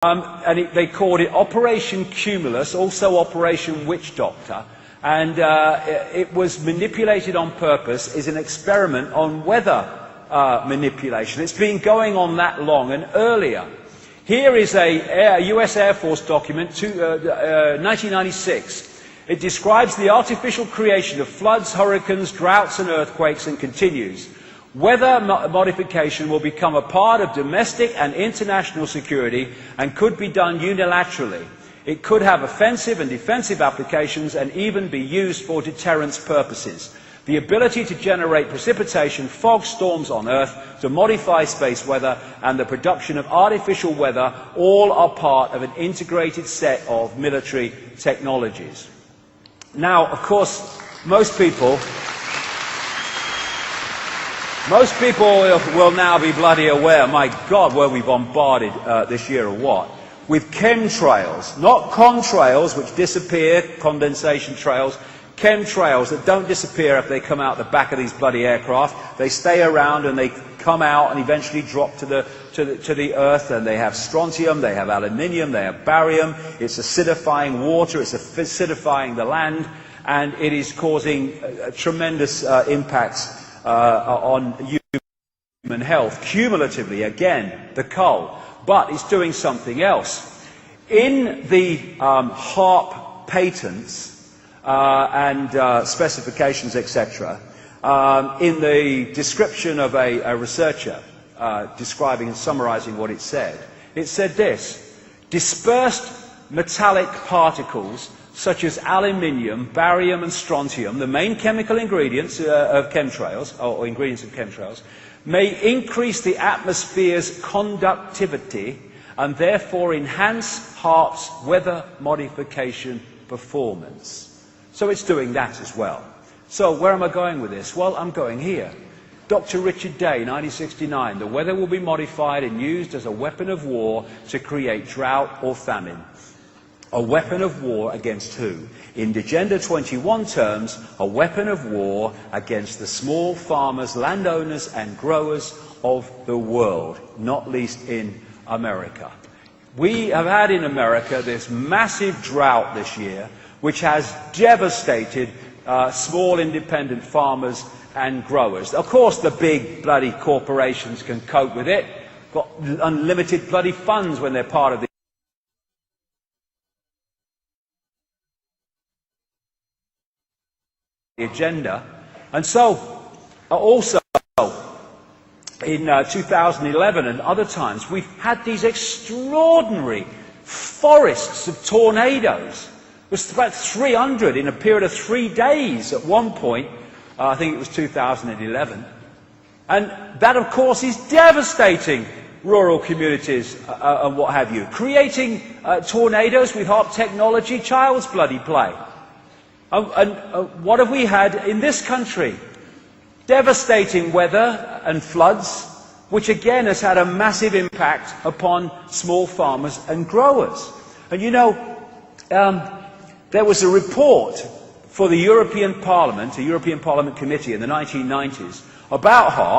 They called it Operation Cumulus, also Operation Witch Doctor, and it was manipulated on purpose as an experiment on weather manipulation. It's been going on that long and earlier. Here is a US Air Force document, 1996. It describes the artificial creation of floods, hurricanes, droughts and earthquakes, and continues. Weather modification will become a part of domestic and international security and could be done unilaterally. It could have offensive and defensive applications and even be used for deterrence purposes. The ability to generate precipitation, fog, storms on Earth, to modify space weather, and the production of artificial weather all are part of an integrated set of military technologies. Now, of course, most people will now be bloody aware, my God, were we bombarded this year or what, with chemtrails, not contrails which disappear, condensation trails, chemtrails that don't disappear if they come out the back of these bloody aircraft. They stay around and they come out and eventually drop to the earth, and they have strontium, they have aluminium, they have barium. It's acidifying water, it's acidifying the land, and it is causing tremendous impacts on human health, cumulatively, again, the coal. But it's doing something else. In the HARP patents and specifications, etc., in the description of a researcher describing and summarizing what it said this: dispersed metallic particles such as aluminium, barium and strontium, the main chemical ingredients of chemtrails, or ingredients of chemtrails, may increase the atmosphere's conductivity and therefore enhance HARP's weather modification performance. So it's doing that as well. So where am I going with this? Well, I'm going here. Dr. Richard Day, 1969, the weather will be modified and used as a weapon of war to create drought or famine. A weapon of war against who? In Agenda 21 terms, a weapon of war against the small farmers, landowners and growers of the world, not least in America. We have had in America this massive drought this year, which has devastated small independent farmers and growers. Of course, the big bloody corporations can cope with it, got unlimited bloody funds when they're part of the agenda. And so, also, in 2011 and other times, we've had these extraordinary forests of tornadoes. It was about 300 in a period of 3 days at one point. I think it was 2011. And that, of course, is devastating rural communities and what have you. Creating tornadoes with HARP technology, child's bloody play. And what have we had in this country? Devastating weather and floods, which again has had a massive impact upon small farmers and growers. And you know, there was a report for the European Parliament, a European Parliament committee in the 1990s, about HARP.